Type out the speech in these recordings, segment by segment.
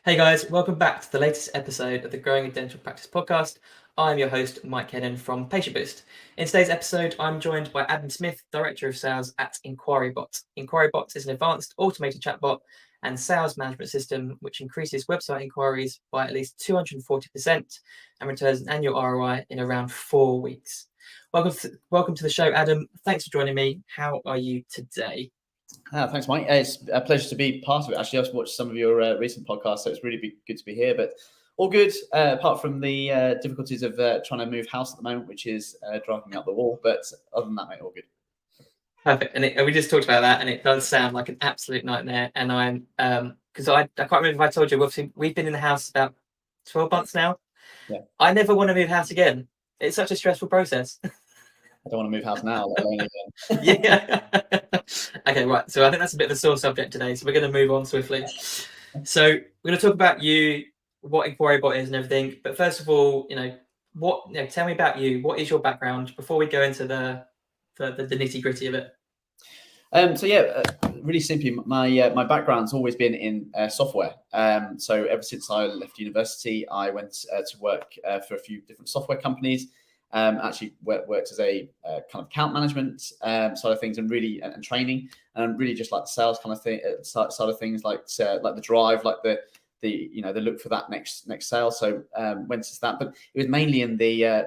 Hey guys, welcome back to the latest episode of the Growing a Dental Practice podcast. I'm your host, Mike Hennon from Patient Boost. In today's episode, I'm joined by Adam Smith, Director of Sales at Enquirybot. Enquirybot is an advanced automated chatbot and sales management system which increases website inquiries by at least 240% and returns an annual ROI in around 4 weeks. Welcome to the show, Adam. Thanks for joining me. How are you today? Thanks, Mike. It's a pleasure to be part of it. Actually, I've watched some of your recent podcasts, so it's really good to be here. But all good, apart from the difficulties of trying to move house at the moment, which is driving me up the wall. But other than that, mate, all good. Perfect. And we just talked about that, and it does sound like an absolute nightmare. And I'm because I can't remember if I told you, we've been in the house about 12 months now. Yeah. I never want to move house again. It's such a stressful process. I don't want to move house now, let alone again. Yeah. Okay, right. So I think that's a bit of a sore subject today. So we're going to move on swiftly. So we're going to talk about you, what Enquirybot is, and everything. But first of all, tell me about you. What is your background before we go into the nitty gritty of it? Really simply, my background's always been in software. So ever since I left university, I went to work for a few different software companies. Actually worked as a kind of account management side of things and training, and really just like the sales kind of thing side of things, like the drive, like the look for that next sale. So went into that, but it was mainly in the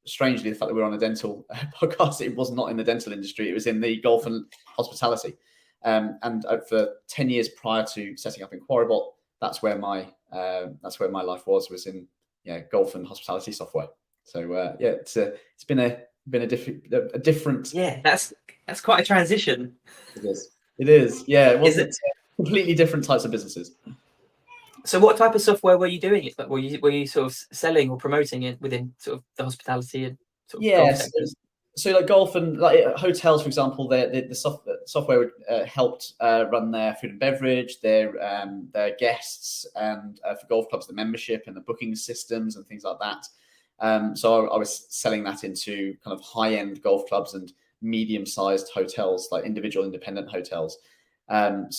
strangely, the fact that we're on a dental podcast, it was not in the dental industry. It was in the golf and hospitality. And for 10 years prior to setting up Enquirybot, that's where my life was in golf and hospitality software. So it's been a different. Yeah, that's quite a transition. It is. Yeah, it wasn't completely different types of businesses. So what type of software were you doing? Were you sort of selling or promoting it within sort of the hospitality and sort of golf sectors? So like golf and like hotels, for example, the software helped run their food and beverage, their guests, and for golf clubs, the membership and the booking systems and things like that. So I was selling that into kind of high-end golf clubs and medium-sized hotels, like individual independent hotels. They're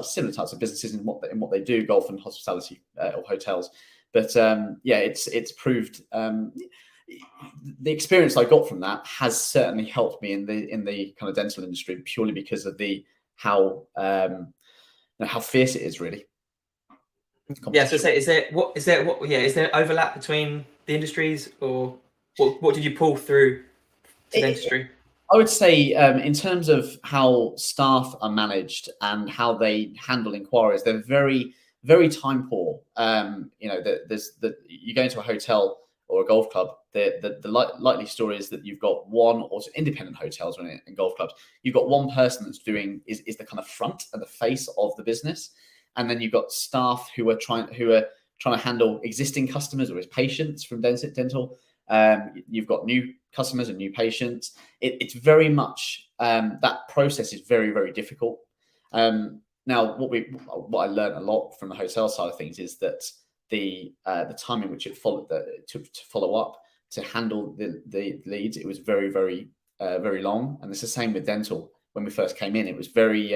similar types of businesses in what they do, golf and hospitality or hotels. But it's proved the experience I got from that has certainly helped me in the kind of dental industry, purely because of how fierce it is, really. Yeah, so is there overlap between the industries, or what did you pull through to dentistry? I would say in terms of how staff are managed and how they handle inquiries, they're very, very time poor. You go into a hotel or a golf club, the likely story is that you've got one, or independent hotels or in golf clubs, you've got one person that's is the kind of front and the face of the business. And then you've got staff who are trying to handle existing customers or as patients from dental. You've got new customers and new patients. It's very much that process is very, very difficult. Now, what I learned a lot from the hotel side of things is that the time in which it took to follow up to handle the leads, it was very, very, very long. And it's the same with dental. When we first came in, it was very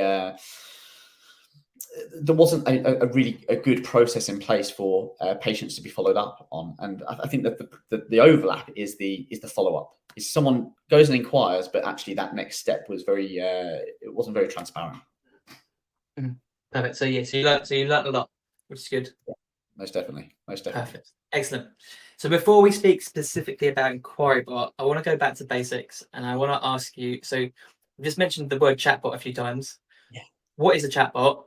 there wasn't a really good process in place for patients to be followed up on, and I think that the overlap is the follow up. Is someone goes and inquires, but actually that next step was it wasn't very transparent. Perfect. So you learned a lot, which is good. Yeah, most definitely. Perfect. Excellent. So before we speak specifically about Enquirybot, I want to go back to basics, and I want to ask you. So you just mentioned the word chatbot a few times. Yeah. What is a chatbot?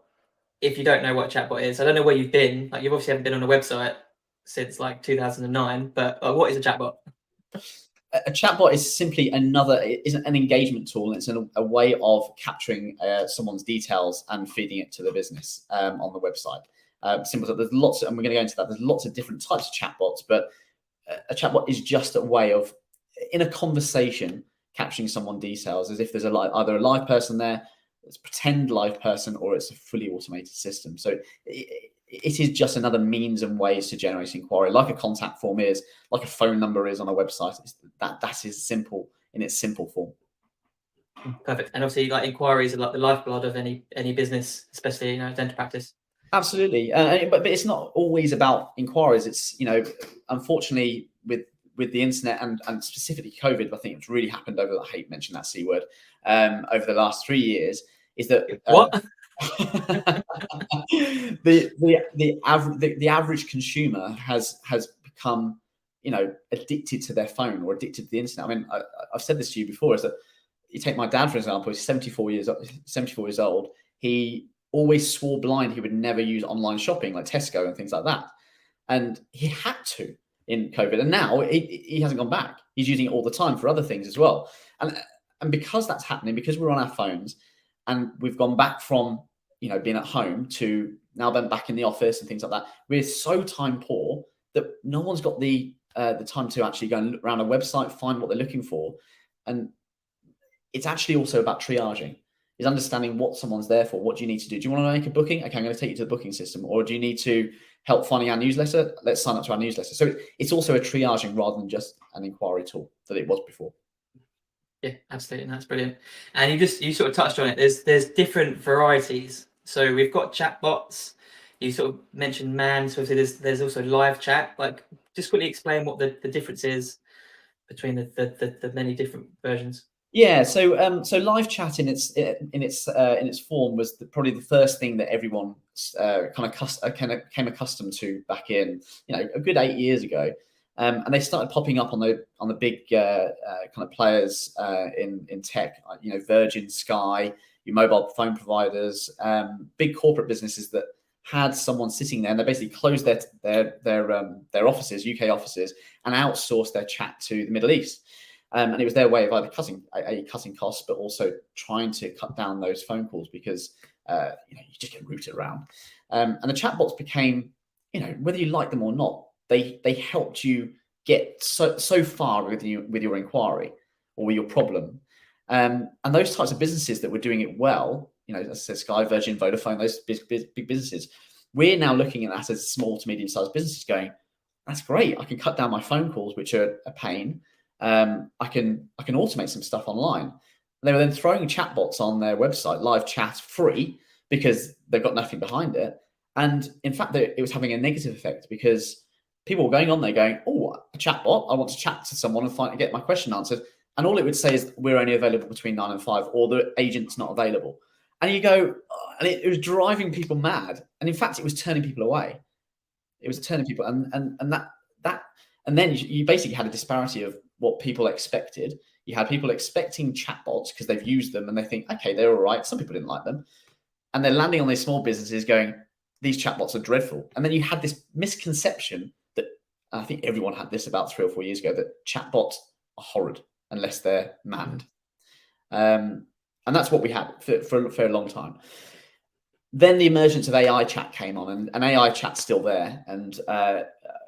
If you don't know what a chatbot is, I don't know where you've been. Like, you obviously haven't been on a website since like 2009. But what is a chatbot? A chatbot is simply an engagement tool, and it's a way of capturing someone's details and feeding it to the business on the website. Simple. There's lots, and we're going to go into that. There's lots of different types of chatbots, but a chatbot is just a way of, in a conversation, capturing someone's details, as if there's either a live person there, it's a pretend live person, or it's a fully automated system. So it is just another means and ways to generate inquiry, like a contact form is, like a phone number is on a website. That is simple in its simple form. Perfect. And obviously, like inquiries are like the lifeblood of any business, especially dental practice. Absolutely, but it's not always about inquiries. It's unfortunately with the internet and specifically COVID, I think it's really happened over. I hate mentioning that C word. Over the last 3 years, is that What? the average consumer has become addicted to their phone or addicted to the internet. I mean, I've said this to you before. Is that you take my dad for example? He's 74 years old. He always swore blind he would never use online shopping like Tesco and things like that, and he had to in COVID. And now he hasn't gone back. He's using it all the time for other things as well. And because that's happening, because we're on our phones, and we've gone back from being at home to now being back in the office and things like that, we're so time poor that no one's got the time to actually go and look around a website, find what they're looking for. And it's actually also about triaging, is understanding what someone's there for. What do you need to do? Do you want to make a booking? Okay, I'm going to take you to the booking system. Or do you need to help finding our newsletter? Let's sign up to our newsletter. So it's also a triaging rather than just an inquiry tool that it was before. Yeah, absolutely. And that's brilliant. And you sort of touched on it. There's different varieties. So we've got chatbots. You sort of mentioned man. So there's also live chat. Like, just quickly explain what the difference is between the many different versions. Yeah, so live chat in its form was probably the first thing that everyone kind of came accustomed to back in a good 8 years ago, and they started popping up on the big kind of players in tech, Virgin, Sky, your mobile phone providers, big corporate businesses that had someone sitting there, and they basically closed their offices, UK offices, and outsourced their chat to the Middle East. And it was their way of either cutting costs, but also trying to cut down those phone calls because you just get routed around. And the chatbots became, whether you like them or not, they helped you get so far with your inquiry or with your problem. And those types of businesses that were doing it well, as I said, Sky, Virgin, Vodafone, those big businesses, we're now looking at that as small to medium sized businesses going, that's great. I can cut down my phone calls, which are a pain. I can automate some stuff online. They were then throwing chatbots on their website, live chat free, because they've got nothing behind it. And in fact, it was having a negative effect because people were going on there going, oh, a chatbot, I want to chat to someone and get my question answered. And all it would say is we're only available between 9 and 5, or the agent's not available. And you go, and it was driving people mad. And in fact, it was turning people away. It was turning people, and then you basically had a disparity of what people expected. You had people expecting chatbots because they've used them and they think, okay, they're all right. Some people didn't like them. And they're landing on these small businesses going, these chatbots are dreadful. And then you had this misconception that, I think everyone had this about 3 or 4 years ago, that chatbots are horrid unless they're manned. And that's what we had for a long time. Then the emergence of AI chat came on, and AI chat's still there. And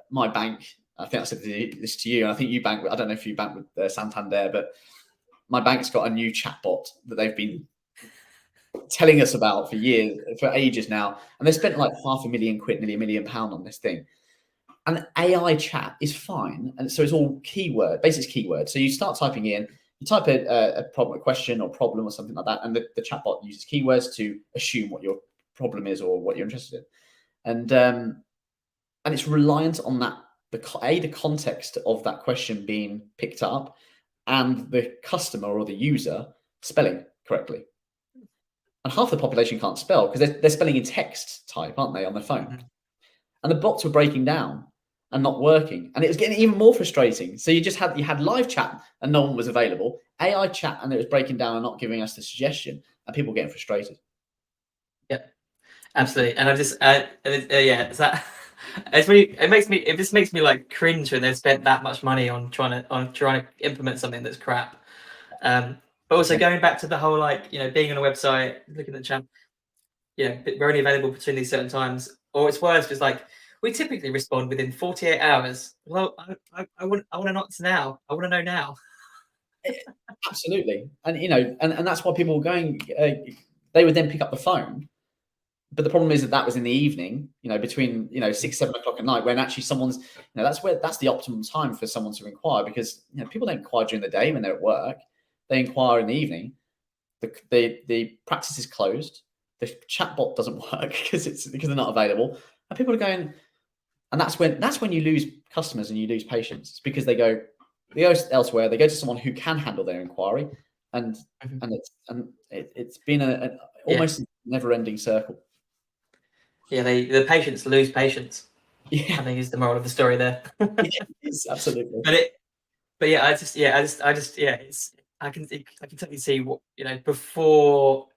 my bank, I think I said this to you, and I think you bank. I don't know if you bank with Santander, but my bank's got a new chatbot that they've been telling us about for ages now, and they spent like £500,000, nearly £1 million on this thing. And AI chat is fine, and so it's all basic keyword. So you start typing in, you type a problem, a question or problem or something like that, and the chatbot uses keywords to assume what your problem is or what you're interested in, and it's reliant on that. The context of that question being picked up and the customer or the user spelling correctly. And half the population can't spell because they're spelling in text type, aren't they, on their phone? Mm-hmm. And the bots were breaking down and not working. And it was getting even more frustrating. So you had live chat and no one was available, AI chat and it was breaking down and not giving us the suggestion, and people getting frustrated. Yeah, absolutely. And I just, it's that. It just makes me like cringe when they've spent that much money on trying to implement something that's crap. But also going back to the whole being on a website, looking at the chat, we're only available between these certain times, or it's worse, just like we typically respond within 48 hours. Well, I want to know now. I want to know now. Absolutely, and and that's why people were going. They would then pick up the phone. But the problem is that was in the evening, between 6, 7 o'clock at night, when actually someone's, that's the optimum time for someone to inquire, because people don't inquire during the day when they're at work. They inquire in the evening, the practice is closed, the chatbot doesn't work because they're not available, and people are going, and that's when you lose customers and you lose patients. It's because they go elsewhere, they go to someone who can handle their inquiry, and it's been an almost never-ending circle. Yeah, the patients lose patience. Yeah, I think is the moral of the story there. it's absolutely. But yeah, I just it's I can totally see what, you know, before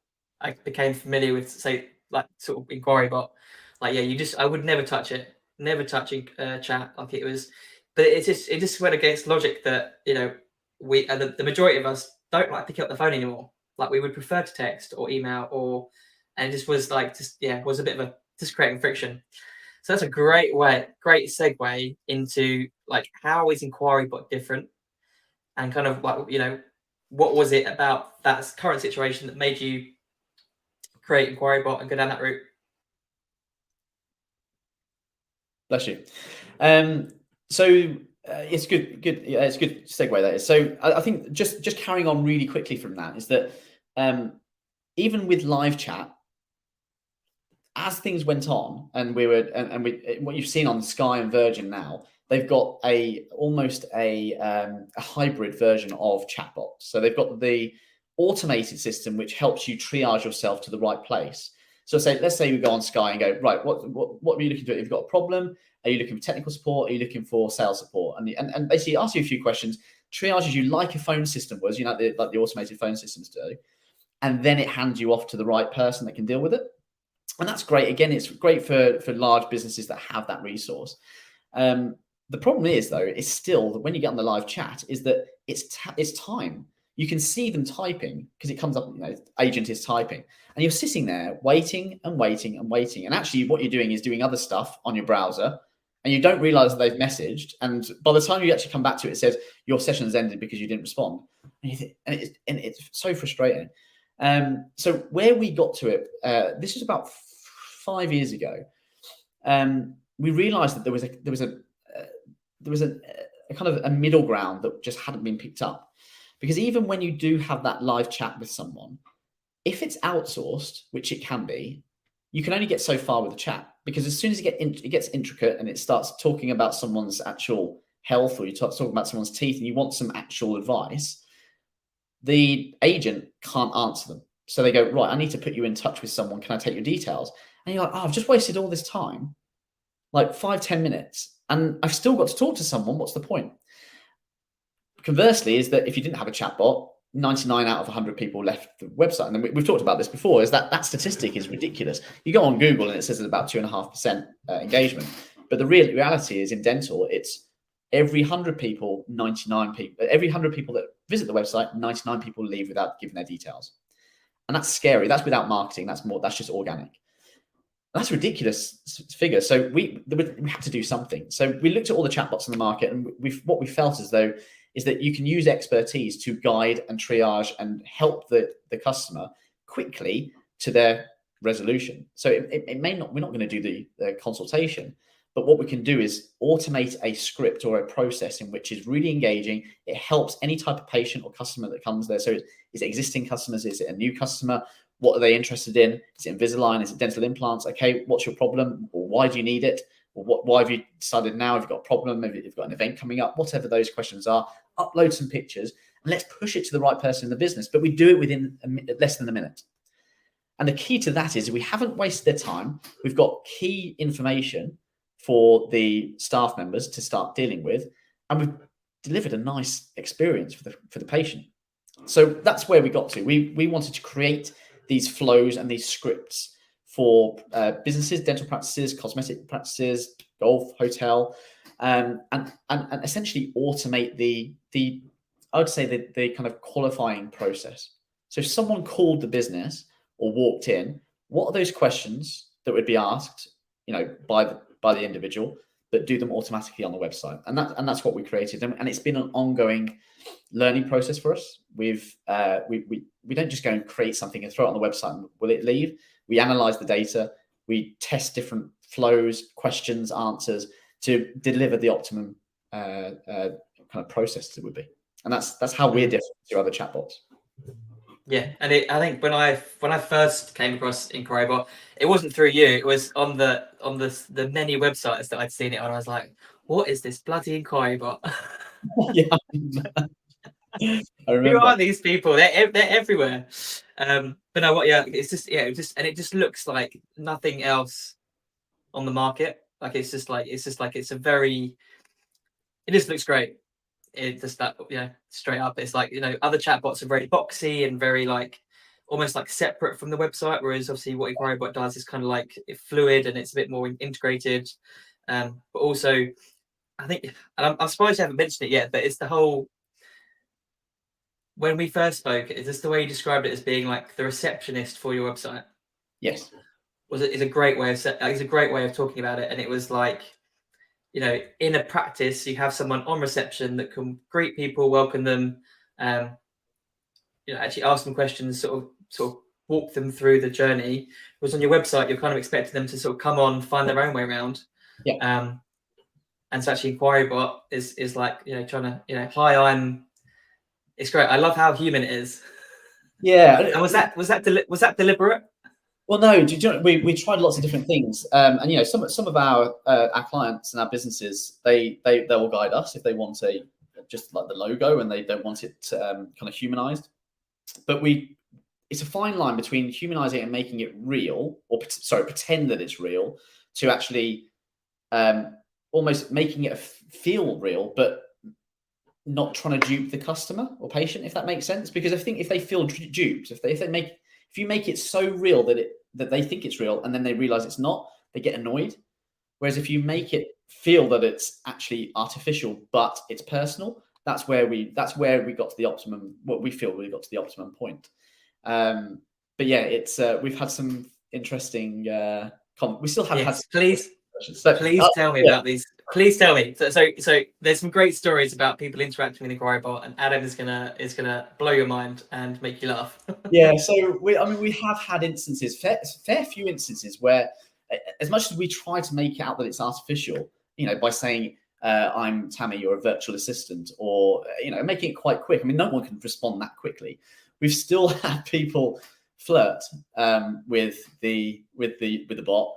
I became familiar with, say, like sort of inquiry bot, like, yeah, I would never touch it, never touching chat, like it was, but it just went against logic that, you know, we the majority of us don't like picking up the phone anymore. Like we would prefer to text or email, and it just was like was a bit of a just creating friction. So that's a great segue into like how is inquiry bot different, and kind of like, you know, what was it about that current situation that made you create inquiry bot and go down that route? Bless you. So it's good. Yeah, it's a good segue that is. So I think just carrying on really quickly from that is that even with live chat, as things went on, and what you've seen on Sky and Virgin now, they've got almost a hybrid version of chatbots. So they've got the automated system which helps you triage yourself to the right place. So let's say we go on Sky and go, right, what are you looking to do? If you've got a problem, are you looking for technical support? Are you looking for sales support? And basically ask you a few questions, triages you like a phone system was, you know, like the automated phone systems do, and then it hands you off to the right person that can deal with it. And that's great. Again, it's great for large businesses that have that resource. The problem is, though, is still that when you get on the live chat, is that it's time. You can see them typing because it comes up, you know, agent is typing, and you're sitting there waiting and waiting and waiting. And actually, what you're doing is doing other stuff on your browser, and you don't realize that they've messaged. And by the time you actually come back to it, it says your session has ended because you didn't respond. And it's so frustrating. So where we got to it, this was about 5 years ago. We realized that there was a kind of a middle ground that just hadn't been picked up, because even when you do have that live chat with someone, if it's outsourced, which it can be, you can only get so far with the chat, because as soon as it gets intricate and it starts talking about someone's actual health, or you start talking about someone's teeth and you want some actual advice, the agent can't answer them. So they go, right, I need to put you in touch with someone. Can I take your details? And you're like, oh, I've just wasted all this time, like 5-10 minutes, and I've still got to talk to someone. What's the point? Conversely, is that if you didn't have a chatbot, 99 out of 100 people left the website. And we've talked about this before, is that statistic is ridiculous. You go on Google and it says it's about 2.5% engagement. But the reality is, in dental, it's every 100 people, 99 people, every 100 people that visit the website, 99 people leave without giving their details. And that's scary. That's without marketing. That's just organic. That's a ridiculous figure. So we have to do something. So we looked at all the chatbots in the market, and what we felt as though is that you can use expertise to guide and triage and help the customer quickly to their resolution. So it may not, we're not going to do the consultation, but what we can do is automate a script or a process in which is really engaging. It helps any type of patient or customer that comes there. So is it existing customers? Is it a new customer? What are they interested in? Is it Invisalign? Is it dental implants? Okay, what's your problem? Or why do you need it? Or why have you decided now? Have you got a problem? Maybe you've got an event coming up. Whatever those questions are, upload some pictures and let's push it to the right person in the business. But we do it within less than a minute. And the key to that is we haven't wasted their time. We've got key information for the staff members to start dealing with, and we've delivered a nice experience for the patient. So that's where we got to. We wanted to create these flows and these scripts for businesses, dental practices, cosmetic practices, golf, hotel, and essentially automate the I would say the kind of qualifying process. So if someone called the business or walked in, what are those questions that would be asked, you know, by the individual, but do them automatically on the website? And that's what we created, and it's been an ongoing learning process for us. We don't just go and create something and throw it on the website and will it leave? We analyze the data, we test different flows, questions, answers to deliver the optimum kind of process it would be. And that's how we're different to other chatbots. Yeah, and I think when I first came across Enquirybot, it wasn't through you. It was on the many websites that I'd seen it on. I was like, "What is this bloody Enquirybot? Yeah, I Who remember. are these people? They're everywhere." But no, what? Yeah, it's just it just looks like nothing else on the market. Like it's a very. It just looks great. It just that straight up. It's like other chatbots are very boxy and very like almost like separate from the website, whereas obviously what Enquirybot does is kind of like fluid and it's a bit more integrated. But also, I think, and I'm surprised you haven't mentioned it yet, but it's the whole. When we first spoke, is this the way you described it as being like the receptionist for your website? Yes. Is a great way of talking about it, and it was like in a practice, you have someone on reception that can greet people, welcome them, actually ask them questions, sort of walk them through the journey. Whereas on your website, you're kind of expecting them to sort of come on, find their own way around. Yeah. And so actually, Enquirybot is like trying to hi, It's great. I love how human it is. Yeah. And was that deliberate? Well, no. Do you know, we tried lots of different things, and some of our clients and our businesses they will guide us if they want just like the logo and they don't want it kind of humanized. But it's a fine line between humanizing and making it real, or pretend that it's real, to actually almost making it feel real, but not trying to dupe the customer or patient, if that makes sense. Because I think if they feel duped, if you make it so real that they think it's real and then they realize it's not, they get annoyed. Whereas if you make it feel that it's actually artificial but it's personal, that's where we got to the optimum. What we feel we got to the optimum point. But yeah, it's we've had some interesting. We still have had. Please tell me about these. Please tell me. So there's some great stories about people interacting with Enquirybot, and Adam is gonna blow your mind and make you laugh. Yeah. So we have had instances, fair few instances, where as much as we try to make out that it's artificial, by saying I'm Tammy, you're a virtual assistant, or making it quite quick. I mean, no one can respond that quickly. We've still had people flirt with the bot.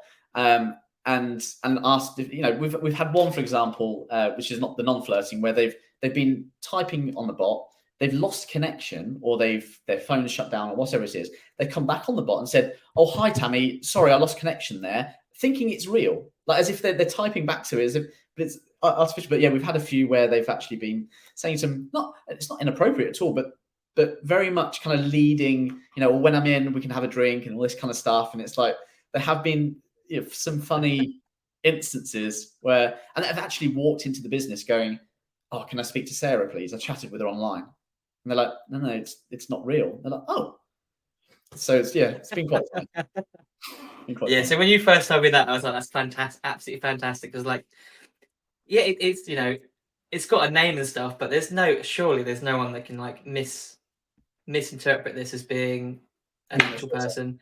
And asked if we've had one, for example, which is not the non-flirting, where they've been typing on the bot, they've lost connection, or their phone shut down, or whatever it is. They've come back on the bot and said, "Oh, hi Tammy, sorry, I lost connection there," thinking it's real, like as if they're typing back to it as if it's artificial. But yeah, we've had a few where they've actually been saying it's not inappropriate at all, but very much kind of leading, when I'm in, we can have a drink and all this kind of stuff. And it's like there have been some funny instances where, and I've actually walked into the business going, "Oh, can I speak to Sarah, please? I chatted with her online." And they're like, "No, it's not real." They're like, "Oh." So it's been quite fun. Yeah. So when you first told me that, I was like, "That's fantastic, absolutely fantastic." Because it's it's got a name and stuff, but surely there's no one that can like misinterpret this as being an actual person.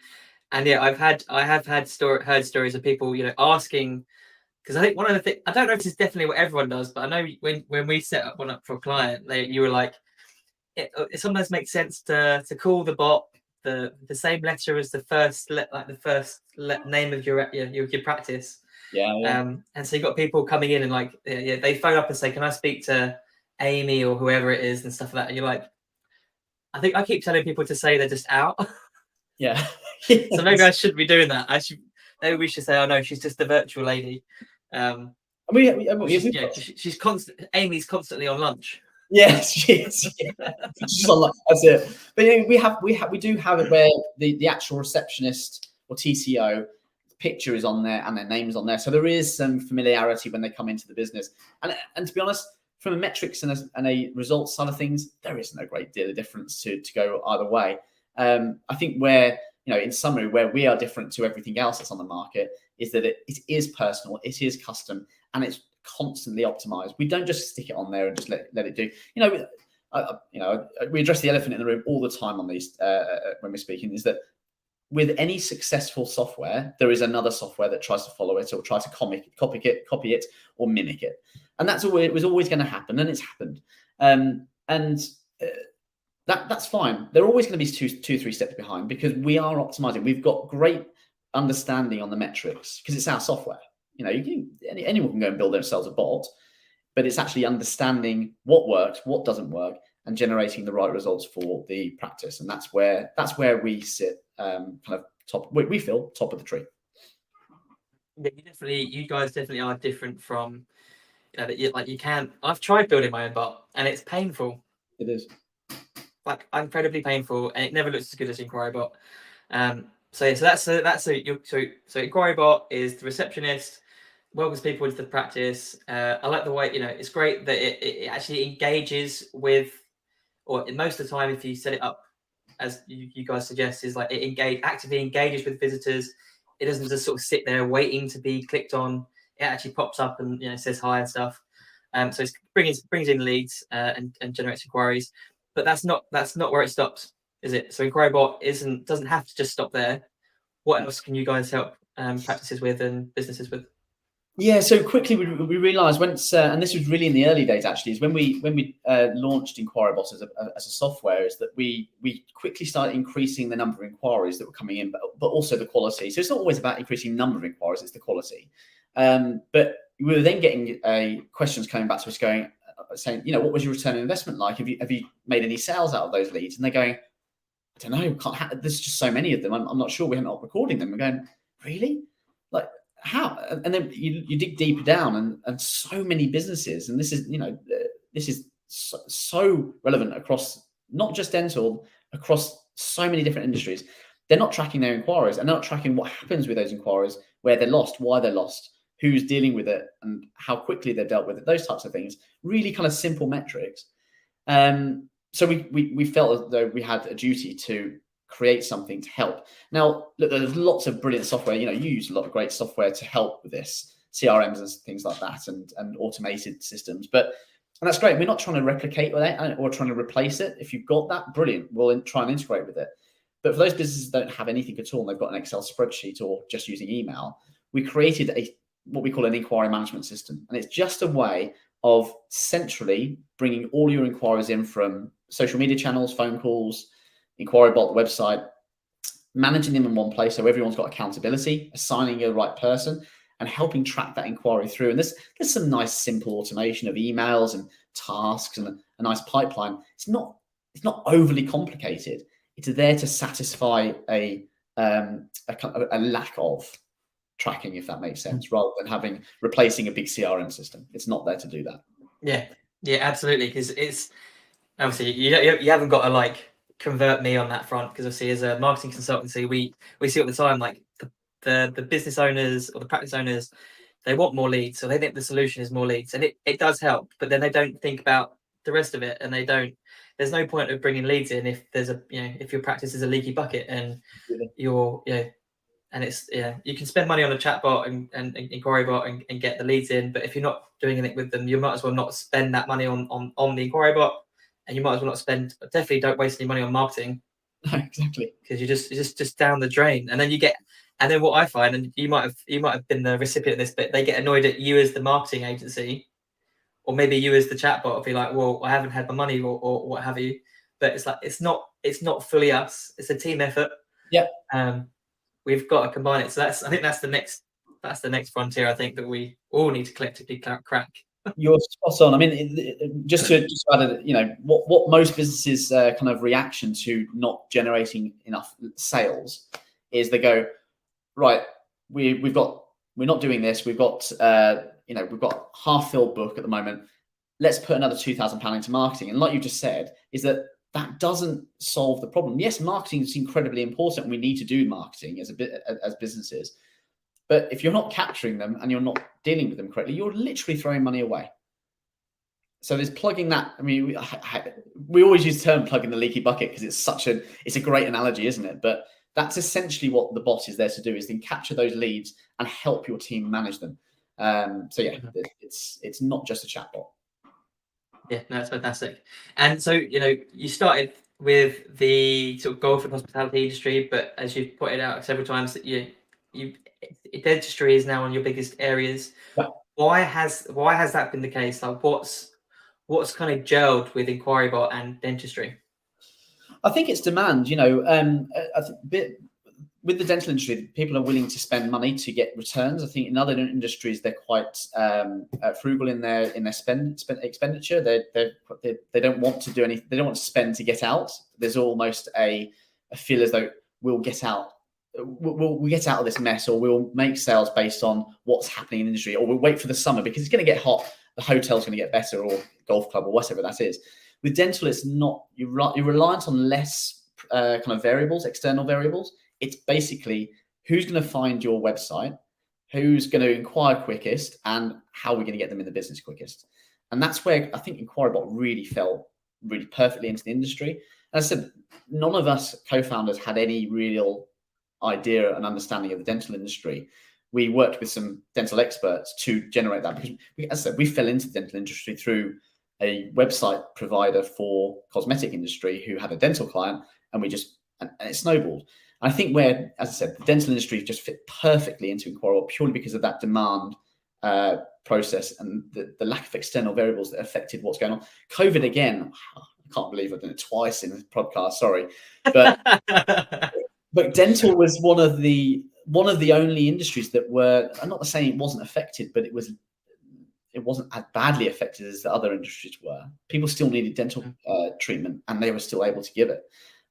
And yeah, I have heard stories of people, asking, because I think one of the things, I don't know if this is definitely what everyone does, but I know when we set one up for a client, you were like, it sometimes makes sense to call the bot the same letter as the first name of your practice. Yeah. And so you got people coming in and like, they phone up and say, "Can I speak to Amy or whoever it is," and stuff like that. And you're like, I keep telling people to say they're just out. Yeah. So maybe I shouldn't be doing that. Maybe we should say, "Oh no, she's just a virtual lady." She's constant. Amy's constantly on lunch. Yes, she is. Yeah. She's on lunch. That's it. But we do have it where the actual receptionist or TCO picture is on there and their name's on there, so there is some familiarity when they come into the business. And to be honest, from a metrics and a results side of things, there isn't a great deal of difference to go either way. I think where, in summary, where we are different to everything else that's on the market is that it is personal, it is custom, and it's constantly optimized. We don't just stick it on there and just let it do. We address the elephant in the room all the time on these when we're speaking, is that with any successful software, there is another software that tries to follow it or try to copy it or mimic it. And it was always going to happen, and it's happened. That's fine. They're always going to be two, 3 steps behind because we are optimizing. We've got great understanding on the metrics because it's our software. You know, anyone can go and build themselves a bot, but it's actually understanding what works, what doesn't work, and generating the right results for the practice. And that's where we sit, kind of top. We feel top of the tree. Yeah, you guys definitely are different from, you can't. I've tried building my own bot, and it's painful. It is. Like incredibly painful, and it never looks as good as Enquiry Bot. So Enquiry Bot is the receptionist, welcomes people into the practice. I like the way, it's great that it actually engages with, or most of the time, if you set it up as you guys suggest, is like it actively engages with visitors. It doesn't just sort of sit there waiting to be clicked on. It actually pops up and says hi and stuff. So it brings in leads and generates inquiries. But that's not where it stops, is it? So EnquiryBot doesn't have to just stop there. What else can you guys help practices with and businesses with? Yeah, so quickly we realised once, and this was really in the early days actually, is when we launched EnquiryBot as a software, is that we quickly started increasing the number of inquiries that were coming in, but also the quality. So it's not always about increasing number of inquiries; it's the quality. But we were then getting questions coming back to us going, saying, what was your return on investment like? Have you made any sales out of those leads? And they're going, I don't know, there's just so many of them. I'm not sure. We're not recording them. We're going, really? Like, how? And then you dig deeper down, and so many businesses, and this is so relevant across not just dental, across so many different industries. They're not tracking their inquiries, and they're not tracking what happens with those inquiries, where they're lost, why they're lost, who's dealing with it, and how quickly they've dealt with it. Those types of things, really kind of simple metrics. So we felt as though we had a duty to create something to help. Now, look, there's lots of brilliant software. You use a lot of great software to help with this, CRMs and things like that, and automated systems. And that's great. We're not trying to replicate that or trying to replace it. If you've got that, brilliant. We'll try and integrate with it. But for those businesses that don't have anything at all, and they've got an Excel spreadsheet or just using email, we created what we call an inquiry management system. And it's just a way of centrally bringing all your inquiries in from social media channels, phone calls, EnquiryBot, the website, managing them in one place so everyone's got accountability, assigning the right person, and helping track that inquiry through. And there's some nice simple automation of emails and tasks and a nice pipeline. It's not overly complicated. It's there to satisfy a lack of tracking, if that makes sense, rather than replacing a big CRM system. It's not there to do that. Yeah, absolutely. Because it's obviously you haven't got to convert me on that front, because obviously as a marketing consultancy, we see all the time the business owners or the practice owners, they want more leads, so they think the solution is more leads, and it does help, but then they don't think about the rest of it, and there's no point of bringing leads in if there's if your practice is a leaky bucket and you're and it's you can spend money on a chatbot and EnquiryBot and get the leads in, but if you're not doing anything with them, you might as well not spend that money on the EnquiryBot, and you might as well not definitely don't waste any money on marketing. Exactly, because you're just down the drain, and then what I find, and you might have been the recipient of this, but they get annoyed at you as the marketing agency, or maybe you as the chatbot, be like, well, I haven't had my money or what have you. But it's like it's not fully us. It's a team effort. Yeah. We've got to combine it. So I think that's the next frontier. I think that we all need to collectively crack. You're spot on. I mean, just to add, what most businesses kind of reaction to not generating enough sales is they go, right, we're not doing this. We've got half-filled book at the moment. Let's put another £2,000 into marketing. And like you just said, is that doesn't solve the problem. Yes, marketing is incredibly important. We need to do marketing as businesses. But if you're not capturing them and you're not dealing with them correctly, you're literally throwing money away. So there's plugging that. I mean, we always use the term plugging the leaky bucket because it's a great analogy, isn't it? But that's essentially what the bot is there to do, is then capture those leads and help your team manage them. So yeah, it's not just a chatbot. Yeah, no, it's fantastic. And so, you started with the sort of golf and hospitality industry, but as you've pointed out several times, that dentistry is now one of your biggest areas. Yeah. Why has that been the case? Like, what's kind of gelled with EnquiryBot and dentistry? I think it's demand. With the dental industry, people are willing to spend money to get returns. I think in other industries, they're quite frugal in their expenditure. They don't want to do anything. They don't want to spend to get out. There's almost a feel as though we'll get out. We'll get out of this mess, or we'll make sales based on what's happening in the industry, or we'll wait for the summer because it's going to get hot. The hotel's going to get better, or golf club, or whatever that is. With dental, it's not. You're reliant on less kind of variables, external variables. It's basically who's going to find your website, who's going to inquire quickest, and how we're going to get them in the business quickest. And that's where I think EnquiryBot really fell really perfectly into the industry. As I said, none of us co-founders had any real idea and understanding of the dental industry. We worked with some dental experts to generate that because, as I said, we fell into the dental industry through a website provider for cosmetic industry who had a dental client, and it snowballed. I think where, as I said, the dental industry just fit perfectly into EnquiryBot purely because of that demand process and the lack of external variables that affected what's going on. COVID again, I can't believe I've done it twice in the podcast. Sorry, but dental was one of the only industries that were. I'm not saying it wasn't affected, but it wasn't as badly affected as the other industries were. People still needed dental treatment, and they were still able to give it.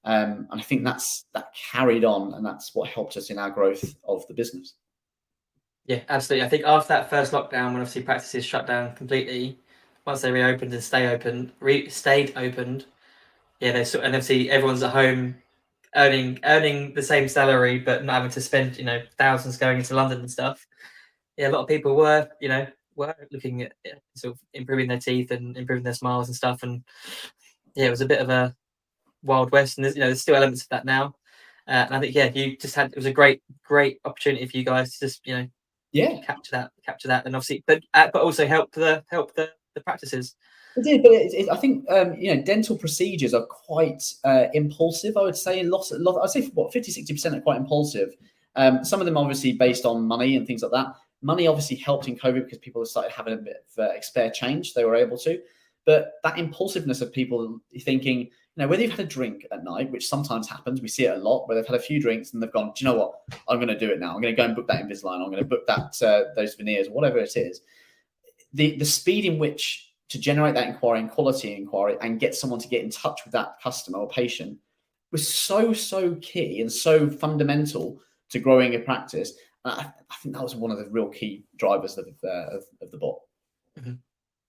And I think that carried on, and that's what helped us in our growth of the business. Yeah, absolutely. I think after that first lockdown, when obviously practices shut down completely, once they reopened and stayed opened, yeah, and obviously everyone's at home earning the same salary, but not having to spend thousands going into London and stuff. Yeah, a lot of people were looking at sort of improving their teeth and improving their smiles and stuff, and yeah, it was a bit of a Wild West, and there's still elements of that now. And I think it was a great opportunity for you guys to just capture that, and obviously, but also help the practices. It did, but I think dental procedures are quite impulsive. I would say I'd say 50-60% are quite impulsive. Some of them obviously based on money and things like that. Money obviously helped in COVID because people started having a bit of spare change. They were able to, but that impulsiveness of people thinking, whether you've had a drink at night, which sometimes happens, we see it a lot, where they've had a few drinks and they've gone, do you know what? I'm going to do it now. I'm going to go and book that Invisalign. I'm going to book that those veneers, whatever it is. The speed in which to generate that inquiry and quality inquiry and get someone to get in touch with that customer or patient was so key and so fundamental to growing a practice. I think that was one of the real key drivers of the bot. Mm-hmm.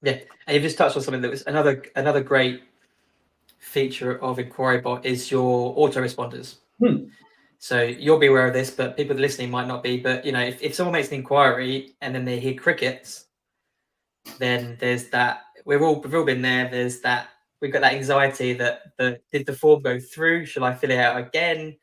Yeah, and you've just touched on something that was another great feature of EnquiryBot is your autoresponders. So you'll be aware of this, but people listening might not be. But if someone makes an inquiry and then they hear crickets, then there's that. We've all been there. There's that. We've got that anxiety that did the form go through? Shall I fill it out again?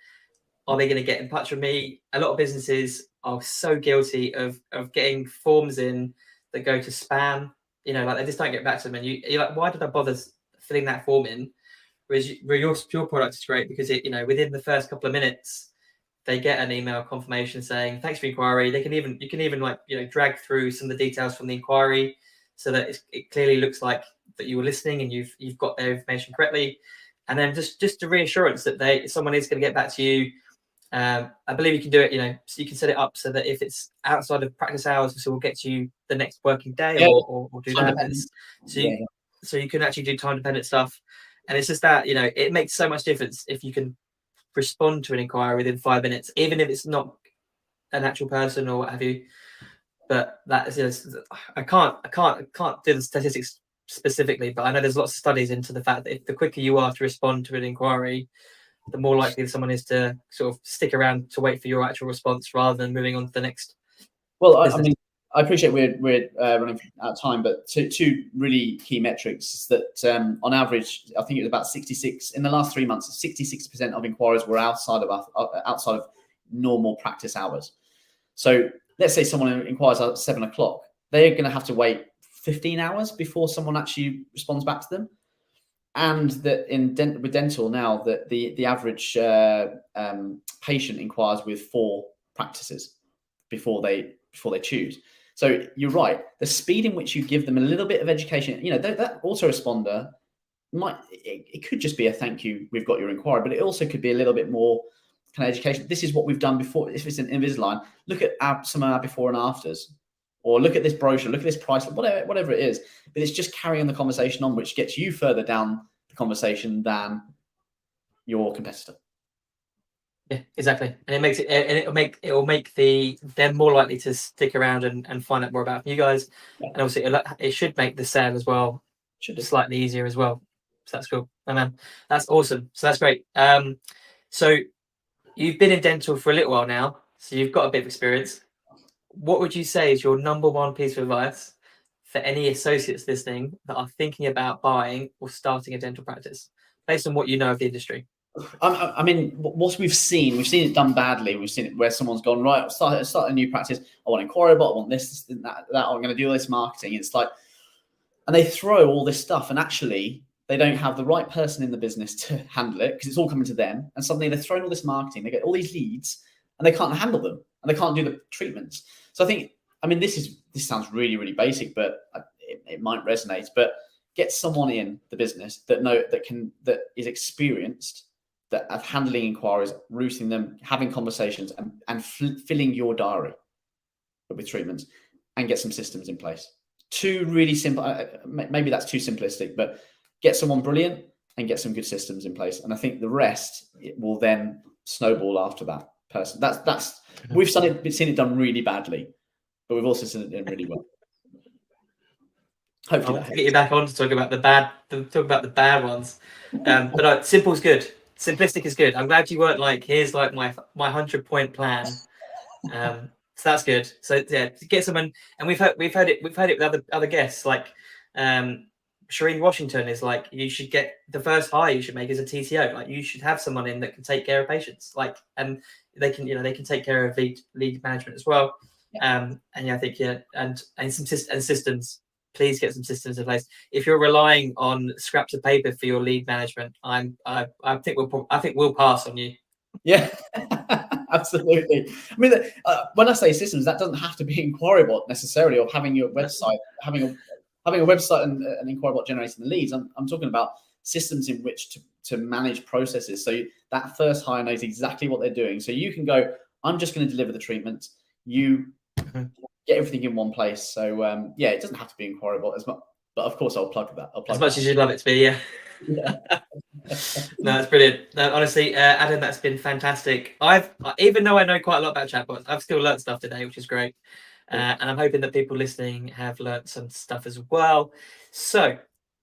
Are they going to get in touch with me? A lot of businesses are so guilty of getting forms in that go to spam. Like they just don't get back to them, and you're like, why did I bother filling that form in? Whereas your product is great because it, within the first couple of minutes, they get an email confirmation saying thanks for inquiry. You can even drag through some of the details from the inquiry so that it clearly looks like that you were listening and you've got their information correctly. And then just a reassurance that someone is going to get back to you. I believe you can do it, so you can set it up so that if it's outside of practice hours, so we'll get to you the next working day or do that. So you can actually do time dependent stuff. And it's just that, it makes so much difference if you can respond to an inquiry within 5 minutes, even if it's not an actual person or what have you. But that is just, I can't do the statistics specifically, but I know there's lots of studies into the fact that if the quicker you are to respond to an inquiry, the more likely someone is to sort of stick around to wait for your actual response rather than moving on to the next. Well, I mean, I appreciate we're running out of time, but two really key metrics is that on average, I think it was about 66 in the last 3 months. 66% of inquiries were outside of normal practice hours. So let's say someone inquires at 7 o'clock, they're going to have to wait 15 hours before someone actually responds back to them. And that with dental now, that the average patient inquires with 4 practices before they choose. So you're right. The speed in which you give them a little bit of education, that autoresponder it could just be a thank you, we've got your inquiry, but it also could be a little bit more kind of education. This is what we've done before. If it's an Invisalign, look at some of our before and afters, or look at this brochure, look at this price, whatever it is. But it's just carrying the conversation on, which gets you further down the conversation than your competitor. Yeah, exactly, and it will make them more likely to stick around and find out more about you guys, and obviously it should make the sale as well slightly easier as well. So that's cool, and that's awesome. So that's great. So you've been in dental for a little while now, so you've got a bit of experience. What would you say is your number one piece of advice for any associates listening that are thinking about buying or starting a dental practice, based on what you know of the industry? I mean, what we've seen it done badly. We've seen it where someone's gone, right, start a new practice. I want Enquiry Bot, I want this, that. I'm going to do all this marketing. It's like, and they throw all this stuff, and actually they don't have the right person in the business to handle it because it's all coming to them. And suddenly they're throwing all this marketing. They get all these leads, and they can't handle them, and they can't do the treatments. So I think, I mean, this sounds really, really basic, but it might resonate. But get someone in the business that is experienced, that of handling inquiries, routing them, having conversations, and filling your diary with treatments, and get some systems in place. Two really simple, maybe that's too simplistic, but get someone brilliant and get some good systems in place. And I think the rest, it will then snowball after that person. That's we've seen it done really badly, but we've also seen it done really well. Hopefully, I'll get you back on to talk about the bad ones. But simple's good. Simplistic is good. I'm glad you weren't like, here's like my 100-point plan. So that's good. So yeah, to get someone, and we've heard it with other guests, like Shireen Washington is like, you should get the first hire you should make as a TCO. Like, you should have someone in that can take care of patients, like, and they can take care of lead management as well. And yeah, I think and some systems. Please get some systems in place. If you're relying on scraps of paper for your lead management, I think we'll pass on you. Yeah, absolutely. I mean, when I say systems, that doesn't have to be Enquiry Bot necessarily, or having your website, having a website and an Enquiry Bot generating the leads. I'm talking about systems in which to manage processes. So that first hire knows exactly what they're doing. So you can go, I'm just going to deliver the treatment. You get everything in one place. So yeah, it doesn't have to be Enquiry Bot as much, but of course I'll plug that. As much as you'd love it to be, yeah. No, that's brilliant. No, honestly, Adam, that's been fantastic. Even though I know quite a lot about chatbots, I've still learned stuff today, which is great. And I'm hoping that people listening have learned some stuff as well. So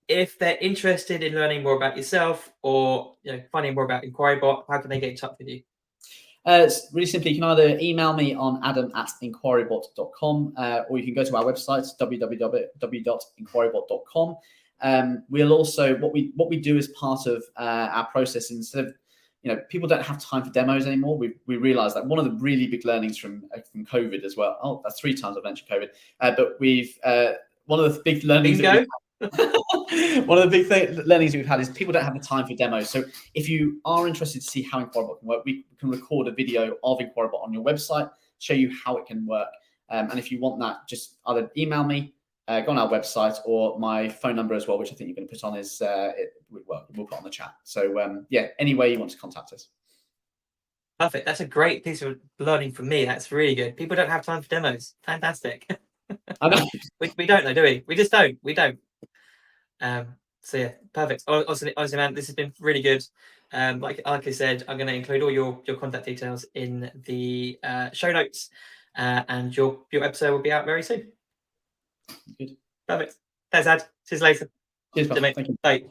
if they're interested in learning more about yourself, or finding more about Enquiry Bot, how can they get in touch with you? It's really simply, you can either email me on adam@enquirybot.com, or you can go to our website, www.enquirybot.com. We'll also, what we do as part of our process, instead of, people don't have time for demos anymore. We realize that one of the really big learnings from COVID as well. Oh, that's 3 times I've mentioned COVID. But one of the big learnings. One of the big learnings we've had is people don't have the time for demos. So if you are interested to see how Enquiry Bot can work, we can record a video of Enquiry Bot on your website, show you how it can work. And if you want that, just either email me, go on our website, or my phone number as well, which I think you're going to put on is, we'll put on the chat. So yeah, any way you want to contact us. Perfect. That's a great piece of learning from me. That's really good. People don't have time for demos. Fantastic. I know. we don't though, do we? We just don't. We don't. So yeah, perfect. Honestly, man, this has been really good. Like I said, I'm going to include all your contact details in the show notes, and your episode will be out very soon. Good. Perfect. Thanks, Ad. See you later. Cheers, thank you. Bye.